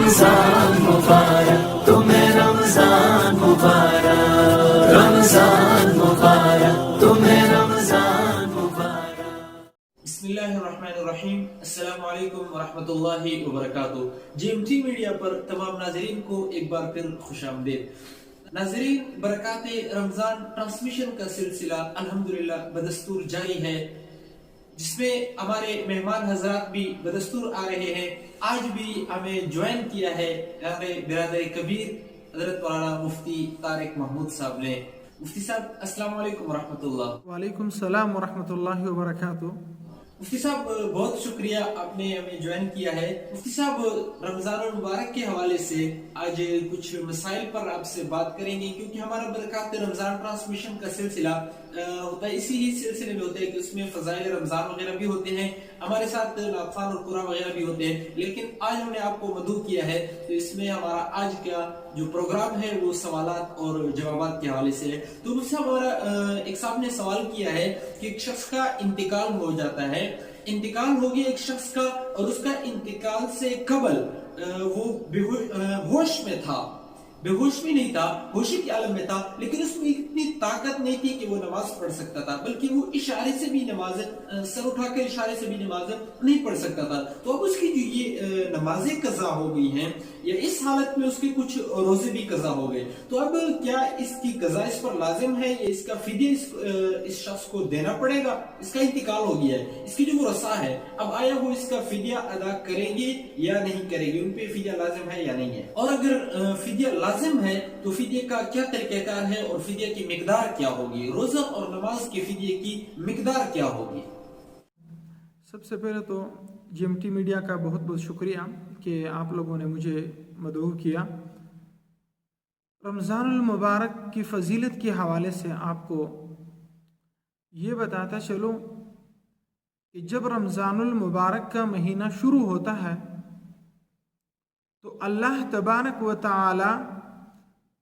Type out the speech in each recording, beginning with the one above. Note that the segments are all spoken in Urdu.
رمضان مبارک تمہیں رمضان مبارک رمضان مبارک تمہیں رمضان مبارک بسم اللہ الرحمن الرحیم السلام علیکم ورحمۃ اللہ وبرکاتہ GMT میڈیا پر تمام ناظرین کو ایک بار پھر خوش آمدید۔ ناظرین، برکات رمضان ٹرانسمیشن کا سلسلہ الحمدللہ بدستور جاری ہے، جس میں ہمارے مہمان حضرات بھی بدستور آ رہے ہیں۔ آج بھی ہمیں جوائن کیا ہے ہمارے برادر کبیر حضرت مولانا مفتی طارق محمود صاحب نے۔ مفتی صاحب السلام علیکم ورحمۃ اللہ۔ وعلیکم السلام ورحمۃ اللہ وبرکاتہ۔ مفتی صاحب بہت شکریہ، آپ نے ہمیں جوائن کیا ہے۔ مفتی صاحب، رمضان المبارک کے حوالے سے آج کچھ مسائل پر آپ سے بات کریں گے، کیونکہ ہمارا برکات رمضان ٹرانسمیشن کا سلسلہ ہوتا ہے، اسی ہی سلسلے میں ہوتا ہے کہ اس میں فضائل رمضان وغیرہ بھی ہوتے ہیں، ہمارے ساتھ ناطقان اور قرآن وغیرہ بھی ہوتے ہیں، لیکن آج ہم نے آپ کو مدعو کیا ہے تو اس میں ہمارا آج کا جو پروگرام ہے وہ سوالات اور جوابات کے حوالے سے ہے۔ تو مجھ سے ہمارا ایک صاحب نے سوال کیا ہے کہ ایک شخص کا انتقال ہو جاتا ہے، انتقال ہو گیا ایک شخص کا، اور اس کا انتقال سے قبل وہ ہوش میں تھا، بے ہوش میں نہیں تھا، ہوشی کے عالم میں تھا، لیکن اس میں اتنی طاقت نہیں تھی کہ وہ نماز پڑھ سکتا تھا، بلکہ وہ اشارے سے بھی نماز، سر اٹھا کر اشارے سے بھی نماز نہیں پڑھ سکتا تھا۔ تو اب اس کی جو یہ نمازیں قضا ہو گئی ہیں، یا اس حالت میں اس کے کچھ روزے بھی قضا ہو گئے، تو اب کیا اس کی قضا اس پر لازم ہے، یا اس کا فدیہ اس شخص کو دینا پڑے گا؟ اس کا انتقال ہو گیا ہے، اس کی جو ورثاء ہے، اب آیا وہ اس کا فدیہ ادا کریں گے یا نہیں کریں گے، ان پہ فدیہ لازم ہے یا نہیں ہے؟ اور اگر فدیہ لازم ہے تو فدیے کا کیا طریقہ کار ہے، اور فدیے کی مقدار کیا ہوگی؟ روزہ اور نماز کے فدیے کی مقدار کیا ہوگی؟ سب سے پہلے تو GMT میڈیا کا بہت بہت شکریہ کہ آپ لوگوں نے مجھے مدعو کیا۔ رمضان المبارک کی فضیلت کے حوالے سے آپ کو یہ بتاتا چلوں کہ جب رمضان المبارک کا مہینہ شروع ہوتا ہے تو اللہ تبارک و تعالی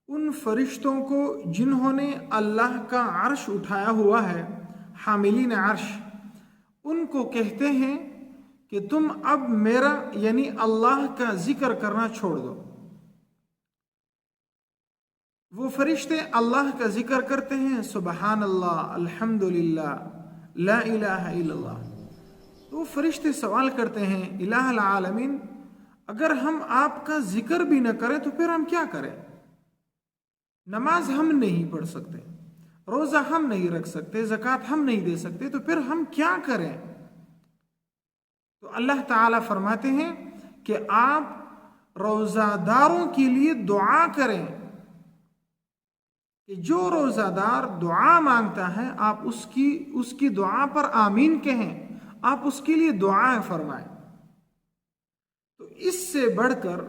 ان فرشتوں کو جنہوں نے اللہ کا عرش اٹھایا ہوا ہے، حاملین عرش، ان کو کہتے ہیں کہ تم اب میرا یعنی اللہ کا ذکر کرنا چھوڑ دو۔ وہ فرشتے اللہ کا ذکر کرتے ہیں، سبحان اللہ، الحمدللہ، لا الہ الا اللہ۔ تو وہ فرشتے سوال کرتے ہیں، الہ العالمین، اگر ہم آپ کا ذکر بھی نہ کریں تو پھر ہم کیا کریں؟ نماز ہم نہیں پڑھ سکتے، روزہ ہم نہیں رکھ سکتے، زکوٰۃ ہم نہیں دے سکتے، تو پھر ہم کیا کریں؟ تو اللہ تعالیٰ فرماتے ہیں کہ آپ روزہ داروں کے لیے دعا کریں، کہ جو روزہ دار دعا مانگتا ہے آپ اس کی دعا پر آمین کہیں، آپ اس کے لیے دعا فرمائیں۔ تو اس سے بڑھ کر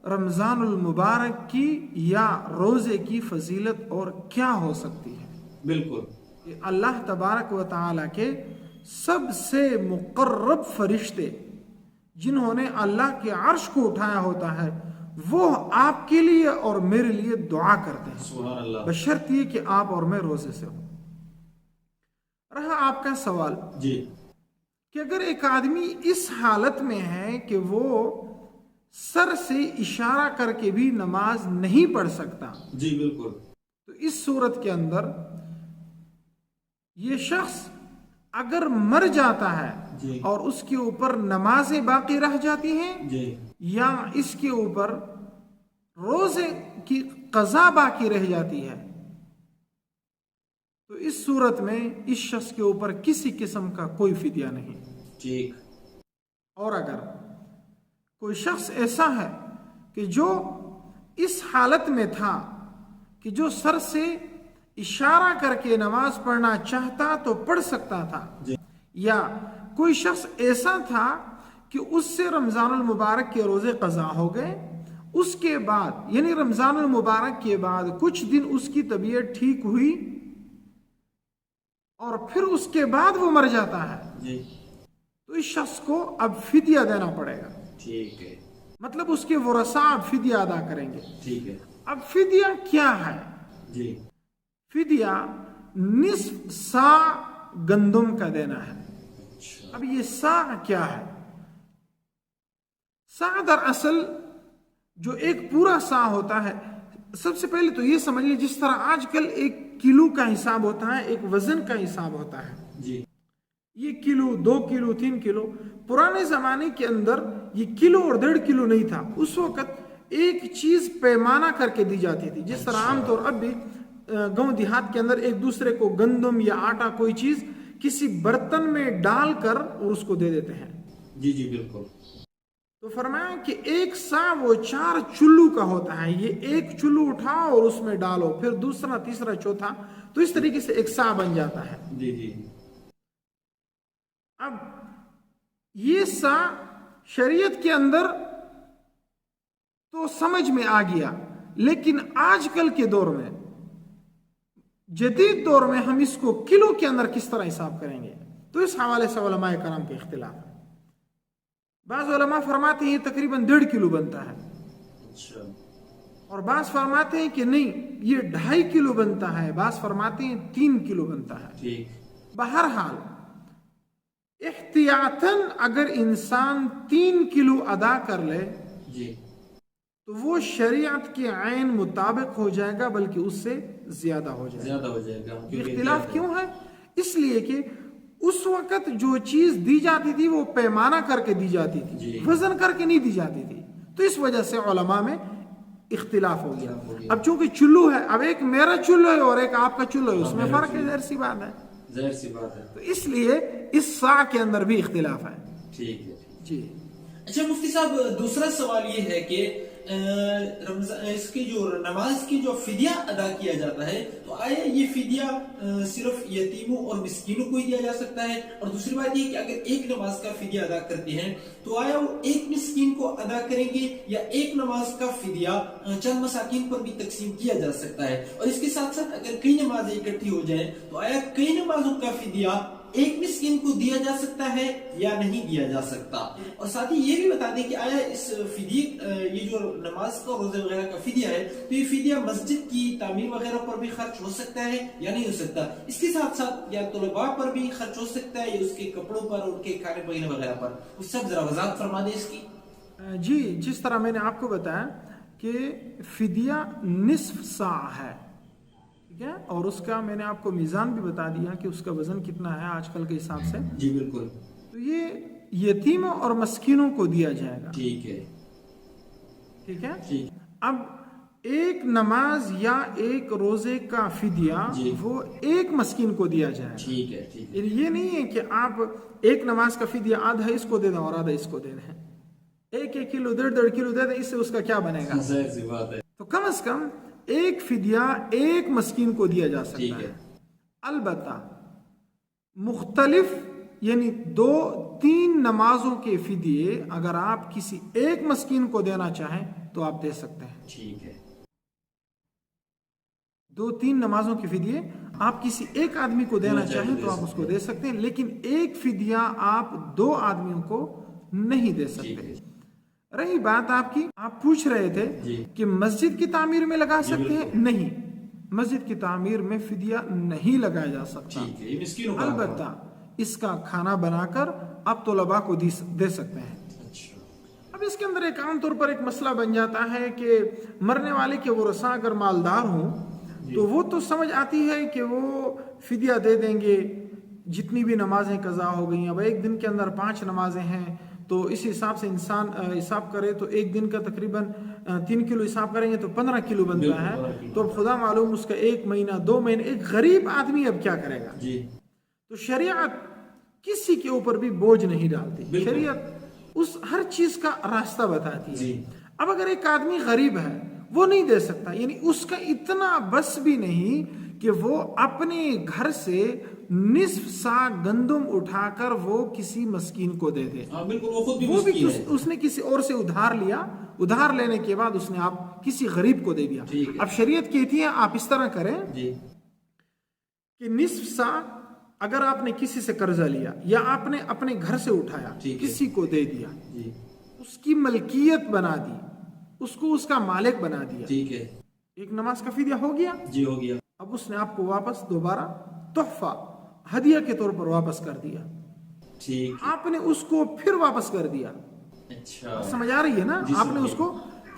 رمضان المبارک کی یا روزے کی فضیلت اور کیا ہو سکتی ہے؟ بالکل، کہ اللہ تبارک و تعالیٰ کے سب سے مقرب فرشتے جنہوں نے اللہ کے عرش کو اٹھایا ہوتا ہے، وہ آپ کے لیے اور میرے لیے دعا کرتے ہیں، سبحان اللہ، بشرط یہ کہ آپ اور میں روزے سے ہوں۔ رہا آپ کا سوال جی، کہ اگر ایک آدمی اس حالت میں ہے کہ وہ سر سے اشارہ کر کے بھی نماز نہیں پڑھ سکتا، جی بالکل، تو اس صورت کے اندر یہ شخص اگر مر جاتا ہے جی، اور اس کے اوپر نمازیں باقی رہ جاتی ہیں، جی، یا اس کے اوپر روزے کی قضا باقی رہ جاتی ہے، تو اس صورت میں اس شخص کے اوپر کسی قسم کا کوئی فدیہ نہیں۔ ٹھیک۔ اور اگر کوئی شخص ایسا ہے کہ جو اس حالت میں تھا کہ جو سر سے اشارہ کر کے نماز پڑھنا چاہتا تو پڑھ سکتا تھا، یا کوئی شخص ایسا تھا کہ اس سے رمضان المبارک کے روزے قضا ہو گئے، اس کے بعد یعنی رمضان المبارک کے بعد کچھ دن اس کی طبیعت ٹھیک ہوئی اور پھر اس کے بعد وہ مر جاتا ہے، جی، تو اس شخص کو اب فدیہ دینا پڑے گا۔ ٹھیک ہے، مطلب اس کے ورثاء فدیہ ادا کریں گے۔ ٹھیک ہے، اب فدیہ کیا ہے؟ جی، فدیہ نصف سا گندم کا دینا ہے۔ اب یہ سا کیا ہے؟ سا در اصل جو ایک پورا سا ہوتا ہے. سب سے پہلے تو یہ سمجھ لیں جس طرح آج کل ایک کلو کا حساب ہوتا ہے, ایک وزن کا حساب ہوتا ہے, جی یہ کلو 2 کلو 3 کلو, پرانے زمانے کے اندر یہ کلو اور 1.5 کلو نہیں تھا. اس وقت ایک چیز پیمانہ کر کے دی جاتی تھی, جس طرح عام طور اب بھی گاؤں دیہات کے اندر ایک دوسرے کو گندم یا آٹا کوئی چیز کسی برتن میں ڈال کر اور اس کو دے دیتے ہیں. جی جی بالکل. تو فرمایا کہ ایک سا وہ 4 چلو کا ہوتا ہے, یہ ایک چلو اٹھاؤ اور اس میں ڈالو, پھر دوسرا تیسرا چوتھا, تو اس طریقے سے ایک سا بن جاتا ہے. جی جی. اب یہ سا شریعت کے اندر تو سمجھ میں آ گیا, لیکن آج کل کے دور میں, جدید دور میں, ہم اس کو کلو کے اندر کس طرح حساب کریں گے؟ تو اس حوالے سے علماء کرام کے اختلاف ہے. بعض علماء فرماتے ہیں یہ تقریباً 1.5 کلو بنتا ہے, اچھا, اور بعض فرماتے ہیں کہ نہیں یہ 2.5 کلو بنتا ہے, بعض فرماتے ہیں 3 کلو بنتا ہے. ٹھیک. بہرحال احتیاطاً اگر انسان 3 کلو ادا کر لے جی تو وہ شریعت کے عین مطابق ہو جائے گا, بلکہ اس سے زیادہ ہو جائے گا. زیادہ ہو جائے گا. اختلاف کیوں ہے؟ اس لیے کہ اس وقت جو چیز دی جاتی تھی وہ پیمانہ کر کے دی جاتی تھی, جی. وزن کر کے نہیں دی جاتی تھی, تو اس وجہ سے علماء میں اختلاف ہو گیا. اب چونکہ چلو ہے, اب ایک میرا چلو ہے اور ایک آپ کا چلو ہے, اس میں فرق ہے, ظاہر سی بات ہے. ظاہر سی بات ہے. تو اس لیے اس سا کے اندر بھی اختلاف ہے. ٹھیک ہے. جی. اچھا مفتی صاحب, دوسرا سوال یہ ہے کہ رمضان اس کی جو نماز کی جو فدیہ ادا کیا جاتا ہے, تو آیا یہ فدیہ صرف یتیموں اور مسکینوں کو ہی دیا جا سکتا ہے؟ اور دوسری بات یہ کہ اگر ایک نماز کا فدیہ ادا کرتے ہیں تو آیا وہ ایک مسکین کو ادا کریں گے, یا ایک نماز کا فدیہ چند مساکین پر بھی تقسیم کیا جا سکتا ہے؟ اور اس کے ساتھ ساتھ اگر کئی نمازیں اکٹھی ہو جائیں تو آیا کئی نمازوں کا فدیہ ایک مسکین کو دیا جا سکتا ہے یا نہیں دیا جا سکتا؟ اور ساتھ ہی یہ بھی بتا دیں کہ آیا اس فدیہ یہ جو نماز کا روزے وغیرہ کا فدیہ ہے, تو یہ فدیہ مسجد کی تعمیر وغیرہ پر بھی خرچ ہو سکتا ہے یا نہیں ہو سکتا؟ اس کے ساتھ ساتھ یا طلباء پر بھی خرچ ہو سکتا ہے, یا اس کے کپڑوں پر, ان کے کھانے پینے وغیرہ پر؟ اس سب ذرا وضاحت فرما دیں اس کی. جی, جس طرح میں نے آپ کو بتایا کہ فدیہ نصف سا ہے, ٹھیک ہے, اور اس کا میں نے آپ کو میزان بھی بتا دیا کہ اس کا وزن کتنا ہے آج کل کے حساب سے. جی بالکل. تو یہ یتیموں اور مسکینوں کو دیا جائے گا. ٹھیک ہے. ٹھیک ہے. ٹھیک. اب ایک نماز یا ایک روزے کا فدیہ جی. وہ ایک مسکین کو دیا جائے گا. ٹھیک ہے. ٹھیک ہے. یہ نہیں ہے کہ آپ ایک نماز کا فدیہ آدھا اس کو دے دیں اور آدھا اس کو دے دیں, 1 کلو 1.5 کلو دے دیں, اس سے اس کا کیا بنے گا؟ ظاہر سی بات ہے. تو کم از کم ایک فدیہ ایک مسکین کو دیا جا سکتا ہے. البتہ مختلف یعنی 2-3 نمازوں کے فدیے اگر آپ کسی ایک مسکین کو دینا چاہیں تو آپ دے سکتے ہیں. ٹھیک ہے. 2-3 نمازوں کے فدیے آپ کسی ایک آدمی کو دینا چاہیں تو آپ اس کو دے سکتے ہیں, لیکن ایک فدیہ آپ 2 آدمیوں کو نہیں دے سکتے. رہی بات آپ کی, آپ پوچھ رہے تھے کہ مسجد کی تعمیر میں لگا سکتے ہیں. نہیں, مسجد کی تعمیر میں فدیہ نہیں لگایا جا سکتا. البتہ اس کا کھانا بنا کر آپ طلباء کو دے سکتے ہیں. اب اس کے اندر ایک عام طور پر ایک مسئلہ بن جاتا ہے کہ مرنے والے کے ورثاء اگر مالدار ہوں تو وہ تو سمجھ آتی ہے کہ وہ فدیہ دے دیں گے, جتنی بھی نمازیں قضا ہو گئی. اب ایک دن کے اندر 5 نمازیں ہیں تو اس حساب سے انسان حساب کرے تو ایک دن کا تقریباً 3 کلو حساب کریں گے تو 15 کلو بنتا ہے. تو اب خدا معلوم اس کا 1 مہینہ 2 مہینے ایک غریب آدمی اب کیا کرے گا؟ تو شریعت کسی کے اوپر بھی بوجھ نہیں ڈالتی. شریعت اس ہر چیز کا راستہ بتاتی ہے. اب اگر ایک آدمی غریب ہے وہ نہیں دے سکتا, یعنی اس کا اتنا بس بھی نہیں کہ وہ اپنے گھر سے نصف سا گندم اٹھا کر وہ کسی مسکین کو دے دے. وہ بھی اس نے کسی اور سے ادھار لیا, ادھار لینے کے بعد اس نے آپ کسی غریب کو دے دیا. اب شریعت کہتی ہے آپ اس طرح کریں کہ نصف سا اگر آپ نے کسی سے قرضہ لیا یا آپ نے اپنے گھر سے اٹھایا کسی کو دے دیا, اس کی ملکیت بنا دی, اس کو اس کا مالک بنا دیا. ٹھیک ہے. ایک نماز کا فدیہ ہو گیا. جی ہو گیا. اب اس نے آپ کو واپس دوبارہ تحفہ ہدیہ کے طور پر واپس کر دیا. ٹھیک. آپ نے اس کو پھر واپس کر دیا. اچھا, سمجھ آ رہی ہے نا؟ آپ نے اس کو